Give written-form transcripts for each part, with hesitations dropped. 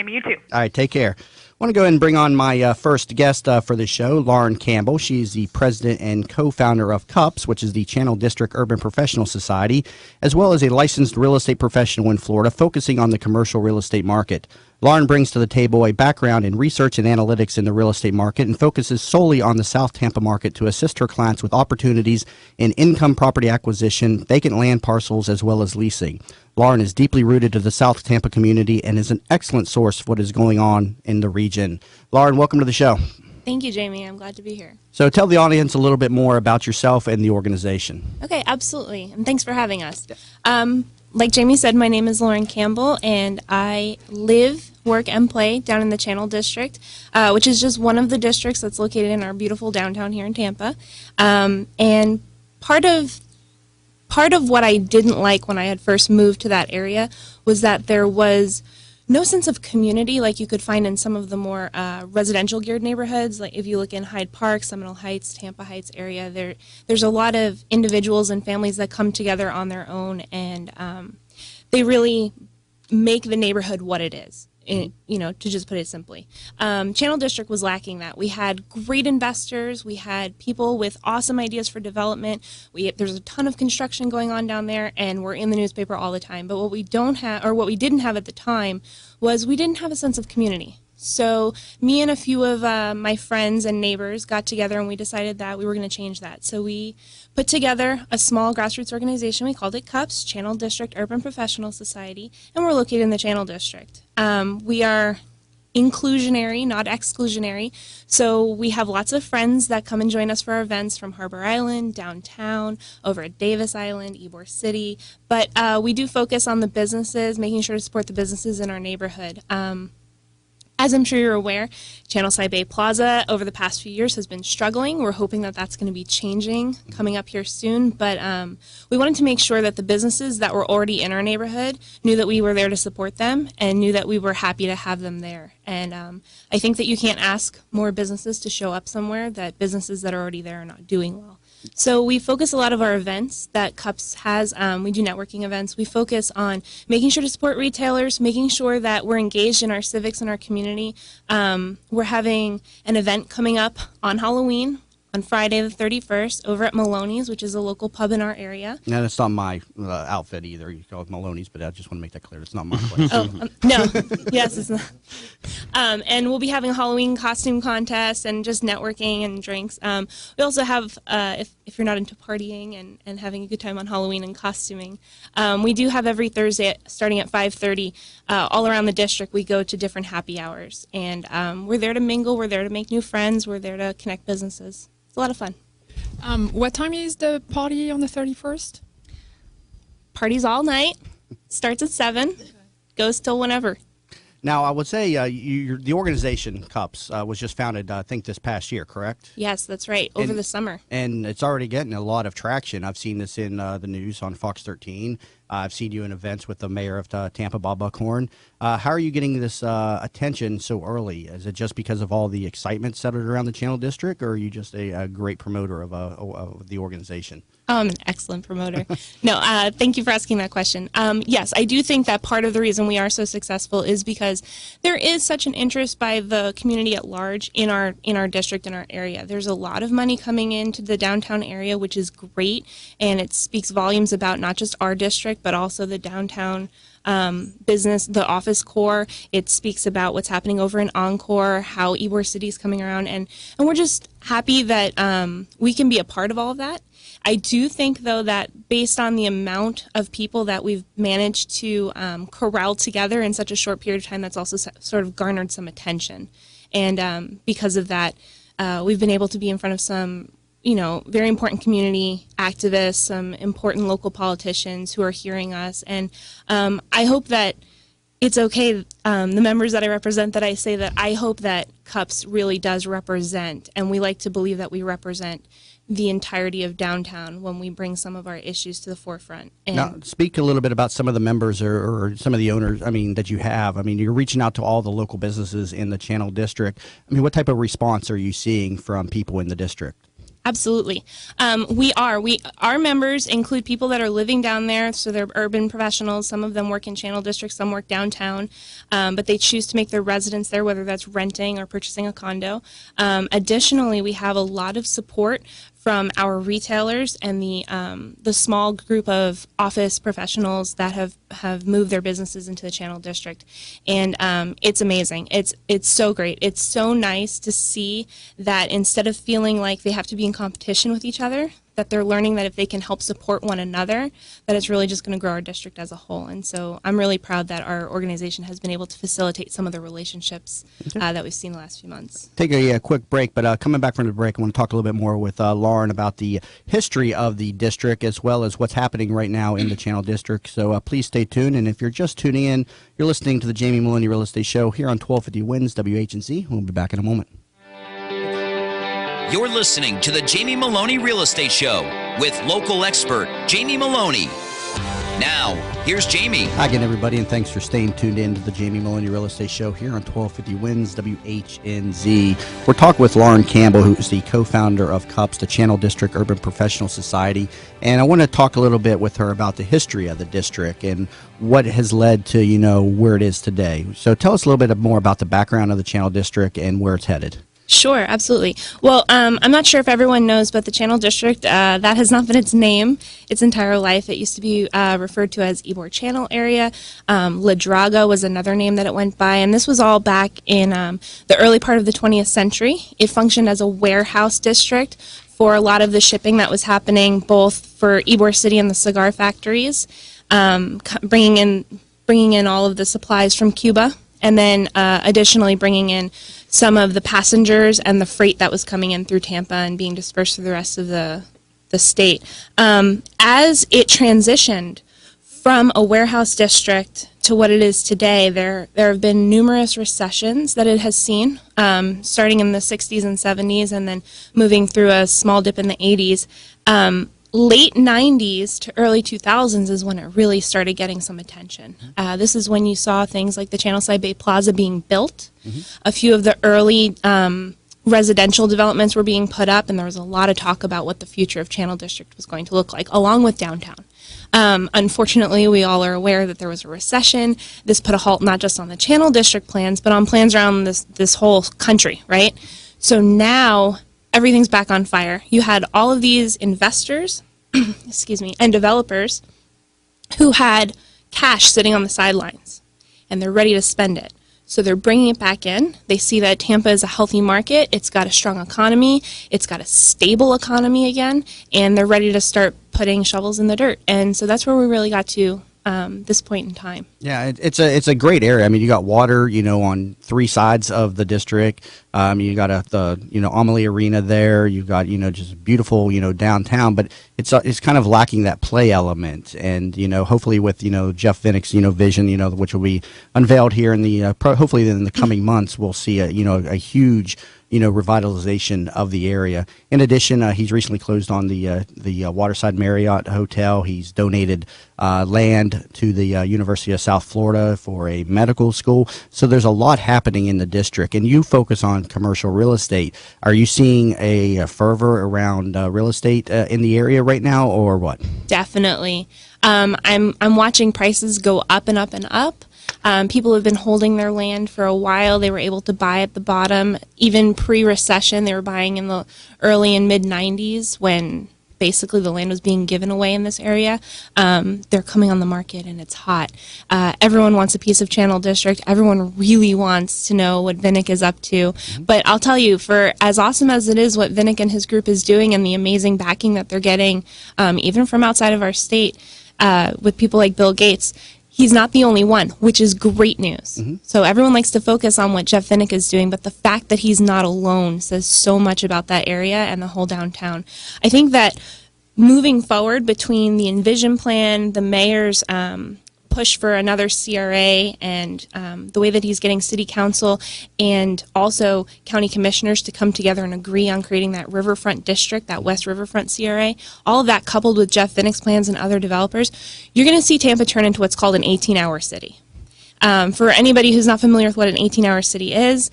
Jamie. You too. All right, take care. I want to go ahead and bring on my first guest for the show, Lauren Campbell. She's the president and co-founder of CUPS, which is the Channel District Urban Professional Society, as well as a licensed real estate professional in Florida, focusing on the commercial real estate market. Lauren brings to the table a background in research and analytics in the real estate market and focuses solely on the South Tampa market to assist her clients with opportunities in income property acquisition, vacant land parcels, as well as leasing. Lauren is deeply rooted to the South Tampa community and is an excellent source of what is going on in the region. Lauren, welcome to the show. Thank you, Jamie. I'm glad to be here. So tell the audience a little bit more about yourself and the organization. Okay, absolutely. And thanks for having us. Like Jamie said, my name is Lauren Campbell, and I live, work, and play down in the Channel District, which is just one of the districts that's located in our beautiful downtown here in Tampa. And part of what I didn't like when I had first moved to that area was that there was no sense of community like you could find in some of the more residential geared neighborhoods. Like if you look in Hyde Park, Seminole Heights, Tampa Heights area, there's a lot of individuals and families that come together on their own, and they really make the neighborhood what it is. To just put it simply. Channel District was lacking that. We had great investors. We had people with awesome ideas for development. There's a ton of construction going on down there, and we're in the newspaper all the time. But what we don't have, or what we didn't have at the time, was we didn't have a sense of community. So me and a few of my friends and neighbors got together, and we decided that we were going to change that. So we put together a small grassroots organization. We called it CUPS, Channel District Urban Professional Society, and we're located in the Channel District. We are inclusionary, not exclusionary. So we have lots of friends that come and join us for our events from Harbor Island, downtown, over at Davis Island, Ybor City. But we do focus on the businesses, making sure to support the businesses in our neighborhood. As I'm sure you're aware, Channelside Bay Plaza over the past few years has been struggling. We're hoping that that's going to be changing coming up here soon. But we wanted to make sure that the businesses that were already in our neighborhood knew that we were there to support them and knew that we were happy to have them there. And I think that you can't ask more businesses to show up somewhere that businesses that are already there are not doing well. So we focus a lot of our events that CUPS has. We do networking events. We focus on making sure to support retailers, making sure that we're engaged in our civics and our community. We're having an event coming up on Halloween on Friday the 31st over at Meloni's, which is a local pub in our area. No, that's not my outfit either. You call it Maloney's, but I just want to make that clear. It's not my place. No. Yes, it's not. And we'll be having a Halloween costume contest and just networking and drinks. We also have, if you're not into partying and having a good time on Halloween and costuming, we do have every Thursday starting at 5:30 all around the district. We go to different happy hours. And we're there to mingle. We're there to make new friends. We're there to connect businesses. It's a lot of fun. What time is the party on the 31st? Party's all night. Starts at 7. Goes till whenever. Now, I would say the organization, CUPS, was just founded, I think, this past year, correct? Yes, that's right, over the summer. And it's already getting a lot of traction. I've seen this in the news on Fox 13. I've seen you in events with the mayor of Tampa, Bob Buckhorn. How are you getting this attention so early? Is it just because of all the excitement centered around the Channel District, or are you just a great promoter of the organization? I'm an excellent promoter. No, thank you for asking that question. Yes, I do think that part of the reason we are so successful is because there is such an interest by the community at large in our district, in our area. There's a lot of money coming into the downtown area, which is great, and it speaks volumes about not just our district, but also the downtown business, the office core. It speaks about what's happening over in Encore, how Ybor City is coming around, and we're just happy that we can be a part of all of that. I do think, though, that based on the amount of people that we've managed to corral together in such a short period of time, that's also sort of garnered some attention. And because of that, we've been able to be in front of some, very important community activists, some important local politicians who are hearing us. And I hope that it's okay, the members that I represent, that I say that I hope that CUPS really does represent, and we like to believe that we represent the entirety of downtown when we bring some of our issues to the forefront. And now, speak a little bit about some of the members or some of the owners, that you have. You're reaching out to all the local businesses in the Channel District. What type of response are you seeing from people in the district? Absolutely. Our members include people that are living down there, so they're urban professionals. Some of them work in Channel District, some work downtown, but they choose to make their residence there, whether that's renting or purchasing a condo. Additionally, we have a lot of support from our retailers and the small group of office professionals that have moved their businesses into the Channel District, and it's amazing. It's so great. It's so nice to see that instead of feeling like they have to be in competition with each other, that they're learning that if they can help support one another, that it's really just going to grow our district as a whole. And so I'm really proud that our organization has been able to facilitate some of the relationships that we've seen the last few months. Take a quick break, but coming back from the break, I want to talk a little bit more with Lauren about the history of the district as well as what's happening right now in the Channel District. So please stay tuned. And if you're just tuning in, you're listening to the Jamie Meloni Real Estate Show here on 1250 WINS WHNC. We'll be back in a moment. You're listening to the Jamie Meloni Real Estate Show with local expert Jamie Meloni. Now, here's Jamie. Hi again, everybody, and thanks for staying tuned in to the Jamie Meloni Real Estate Show here on 1250 WINS WHNZ. We're talking with Lauren Campbell, who's the co-founder of CUPS, the Channel District Urban Professional Society, and I want to talk a little bit with her about the history of the district and what has led to, where it is today. So tell us a little bit more about the background of the Channel District and where it's headed. Sure, absolutely. Well, I'm not sure if everyone knows, but the Channel District, that has not been its name its entire life. It used to be referred to as Ybor Channel area. La Draga was another name that it went by, and this was all back in the early part of the 20th century. It functioned as a warehouse district for a lot of the shipping that was happening, both for Ybor City and the cigar factories, bringing in all of the supplies from Cuba, and then additionally bringing in some of the passengers and the freight that was coming in through Tampa and being dispersed through the rest of the state. As it transitioned from a warehouse district to what it is today, there have been numerous recessions that it has seen, starting in the 60s and 70s and then moving through a small dip in the 80s. Late 90s to early 2000s is when it really started getting some attention. This is when you saw things like the Channelside Bay Plaza being built. A few of the early residential developments were being put up, and there was a lot of talk about what the future of Channel District was going to look like, along with downtown. Unfortunately, we all are aware that there was a recession. This put a halt not just on the Channel District plans, but on plans around this whole country, right? So now everything's back on fire. You had all of these investors, excuse me, and developers who had cash sitting on the sidelines, and they're ready to spend it. So they're bringing it back in. They see that Tampa is a healthy market. It's got a strong economy. It's got a stable economy again, and they're ready to start putting shovels in the dirt. And so that's where we really got to this point in time. Yeah, it's a great area. I mean, you got water, on three sides of the district. You got the Amalie Arena there. You've got just beautiful downtown, but it's kind of lacking that play element. And hopefully with Jeff Vinnick's vision, which will be unveiled here in the hopefully in the coming months, we'll see a huge revitalization of the area. In addition, he's recently closed on the Waterside Marriott Hotel. He's donated land to the University of South Florida for a medical school. So there's a lot happening in the district, and you focus on commercial real estate. Are you seeing a fervor around real estate in the area right now, or what? Definitely. I'm watching prices go up and up and up. People have been holding their land for a while. They were able to buy at the bottom. Even pre-recession, they were buying in the early and mid-90s when basically the land was being given away in this area. They're coming on the market, and it's hot. Everyone wants a piece of Channel District. Everyone really wants to know what Vinnick is up to. But I'll tell you, for as awesome as it is what Vinnick and his group is doing and the amazing backing that they're getting, even from outside of our state, with people like Bill Gates, he's not the only one, which is great news. So everyone likes to focus on what Jeff Vinnick is doing, but the fact that he's not alone says so much about that area and the whole downtown. I think that moving forward between the Envision Plan, the mayor's push for another CRA, and the way that he's getting city council and also county commissioners to come together and agree on creating that riverfront district, that West Riverfront CRA, all of that coupled with Jeff Vinnick's plans and other developers, you're going to see Tampa turn into what's called an 18-hour city. For anybody who's not familiar with what an 18-hour city is,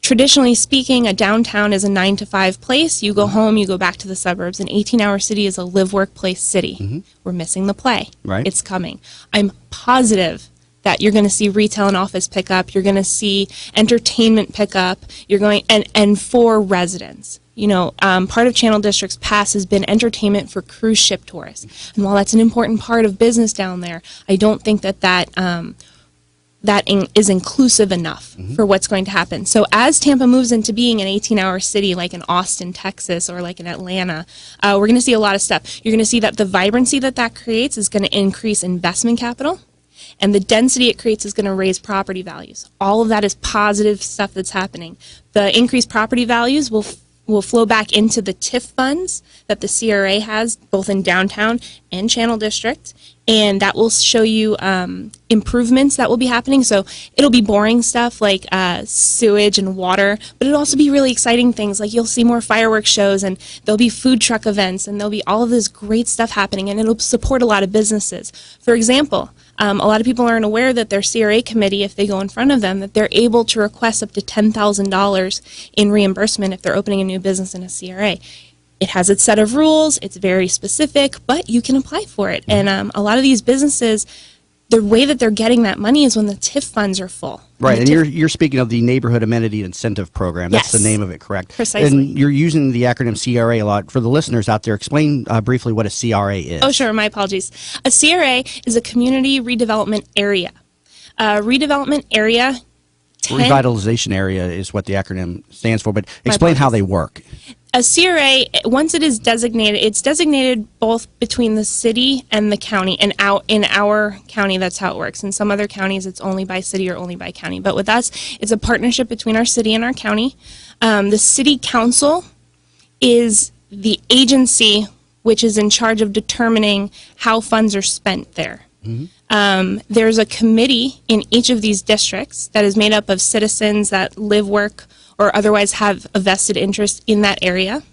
traditionally speaking, a downtown is a 9 to 5 place. You go home, you go back to the suburbs. An 18-hour city is a live-work-place city. We're missing the play. Right. It's coming. I'm positive that you're going to see retail and office pick up. You're going to see entertainment pick up. You're going and for residents. You know, part of Channel District's past has been entertainment for cruise ship tourists. And while that's an important part of business down there, I don't think that is inclusive enough for what's going to happen. So as Tampa moves into being an 18-hour city like in Austin, Texas, or like in Atlanta, we're going to see a lot of stuff. You're going to see that the vibrancy that creates is going to increase investment capital, and the density it creates is going to raise property values. All of that is positive stuff that's happening. The increased property values will flow back into the TIF funds that the CRA has, both in downtown and Channel District, and that will show you improvements that will be happening. So it'll be boring stuff like sewage and water, but it'll also be really exciting things like you'll see more fireworks shows, and there'll be food truck events, and there'll be all of this great stuff happening, and it'll support a lot of businesses. For example, a lot of people aren't aware that their CRA committee, if they go in front of them, that they're able to request up to $10,000 in reimbursement if they're opening a new business in a CRA. It has its set of rules, it's very specific, but you can apply for it. And a lot of these businesses, the way that they're getting that money is when the TIF funds are full. Right, and you're speaking of the Neighborhood Amenity Incentive Program. That's Yes. the name of it, correct? Precisely. And you're using the acronym CRA a lot. For the listeners out there, explain briefly what a CRA is. Oh, sure, my apologies. A CRA is a community redevelopment area. Redevelopment area... Revitalization area is what the acronym stands for, but explain how they work. A CRA, once it is designated, it's designated both between the city and the county, and out in our county, that's how it works. In some other counties, it's only by city or only by county. But with us, it's a partnership between our city and our county. The city council is the agency which is in charge of determining how funds are spent there. There's a committee in each of these districts that is made up of citizens that live, work, or otherwise have a vested interest in that area.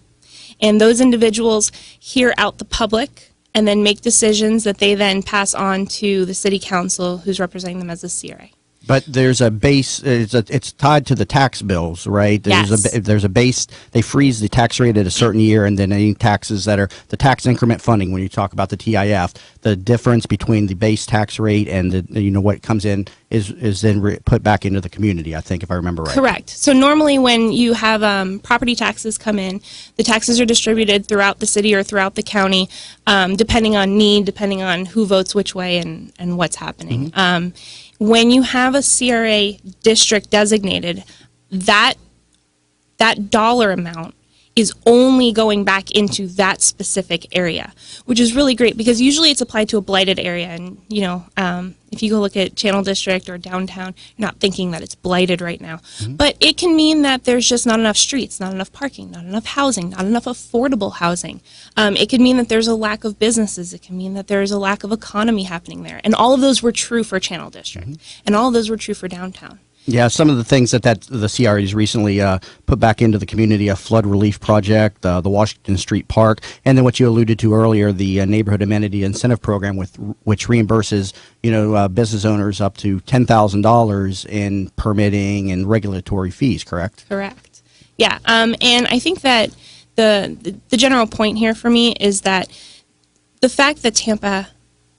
And those individuals hear out the public and then make decisions that they then pass on to the city council, who's representing them as a CRA. But there's a base, it's tied to the tax bills, right? There's a base, they freeze the tax rate at a certain year, and then any taxes that are, the tax increment funding, when you talk about the TIF, the difference between the base tax rate and the, what comes in is then put back into the community, I think, if I remember right. Correct. So normally when you have property taxes come in, the taxes are distributed throughout the city or throughout the county, depending on need, depending on who votes which way and what's happening. When you have a CRA district designated, that dollar amount is only going back into that specific area, which is really great because usually it's applied to a blighted area. And, if you go look at Channel District or downtown, you're not thinking that it's blighted right now. But it can mean that there's just not enough streets, not enough parking, not enough housing, not enough affordable housing. It can mean that there's a lack of businesses. It can mean that there's a lack of economy happening there. And all of those were true for Channel District. And all of those were true for downtown. Yeah, some of the things that the CRAs recently put back into the community, a flood relief project, the Washington Street Park, and then what you alluded to earlier, the Neighborhood Amenity Incentive Program, which reimburses business owners up to $10,000 in permitting and regulatory fees. Correct? Correct. Yeah, and I think that the general point here for me is that the fact that Tampa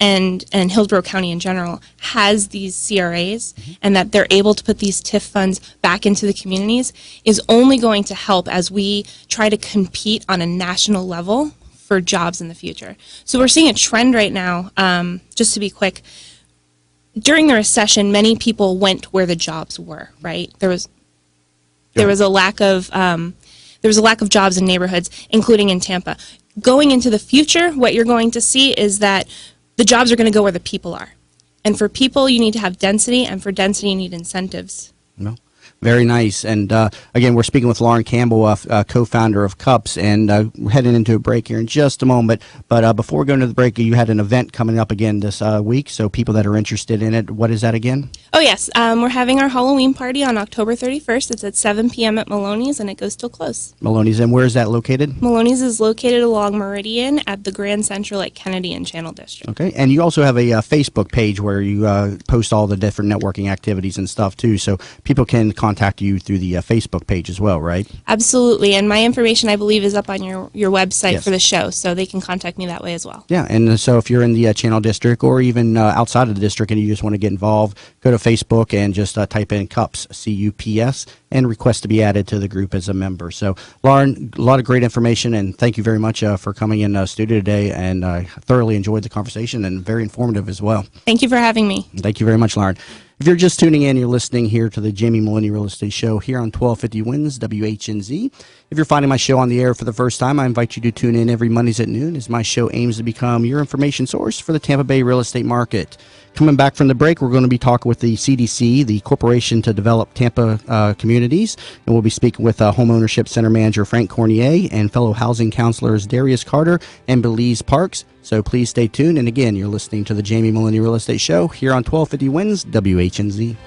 and Hillsborough County in general has these CRAs and that they're able to put these TIF funds back into the communities is only going to help as we try to compete on a national level for jobs in the future. So we're seeing a trend right now, just to be quick, during the recession, many people went where the jobs were, right? There was a lack of jobs in neighborhoods, including in Tampa. Going into the future, what you're going to see is that the jobs are going to go where the people are. And for people, you need to have density, and for density, you need incentives. No. Very nice. And again, we're speaking with Lauren Campbell, co-founder of Cups, and we're heading into a break here in just a moment. But before we go into the break, you had an event coming up again this week, so people that are interested in it, what is that again? Oh, yes. We're having our Halloween party on October 31st. It's at 7 p.m. at Meloni's, and it goes till close. Meloni's, and where is that located? Meloni's is located along Meridian at the Grand Central at Kennedy and Channel District. Okay, and you also have a Facebook page where you post all the different networking activities and stuff, too, so people can can contact you through the Facebook page as well, right? Absolutely, and my information, I believe, is up on your website Yes. for the show, so they can contact me that way as well. Yeah, and so if you're in the Channel District or even outside of the district and you just want to get involved, go to Facebook and just type in CUPS, C-U-P-S, and request to be added to the group as a member. So, Lauren, a lot of great information, and thank you very much for coming in studio today, and I thoroughly enjoyed the conversation and very informative as well. Thank you for having me. Thank you very much, Lauren. If you're just tuning in, you're listening here to the Jamie Meloni Real Estate Show here on 1250 Wins WHNZ. If you're finding my show on the air for the first time, I invite you to tune in every Mondays at noon as my show aims to become your information source for the Tampa Bay real estate market. Coming back from the break, we're going to be talking with the CDC, the Corporation to Develop Tampa Communities, and we'll be speaking with Home Ownership Center Manager Frank Cornier and fellow housing counselors Darius Carter and Belize Parks. So please stay tuned. And again, you're listening to the Jamie Meloni Real Estate Show here on 1250 Wins WHNZ.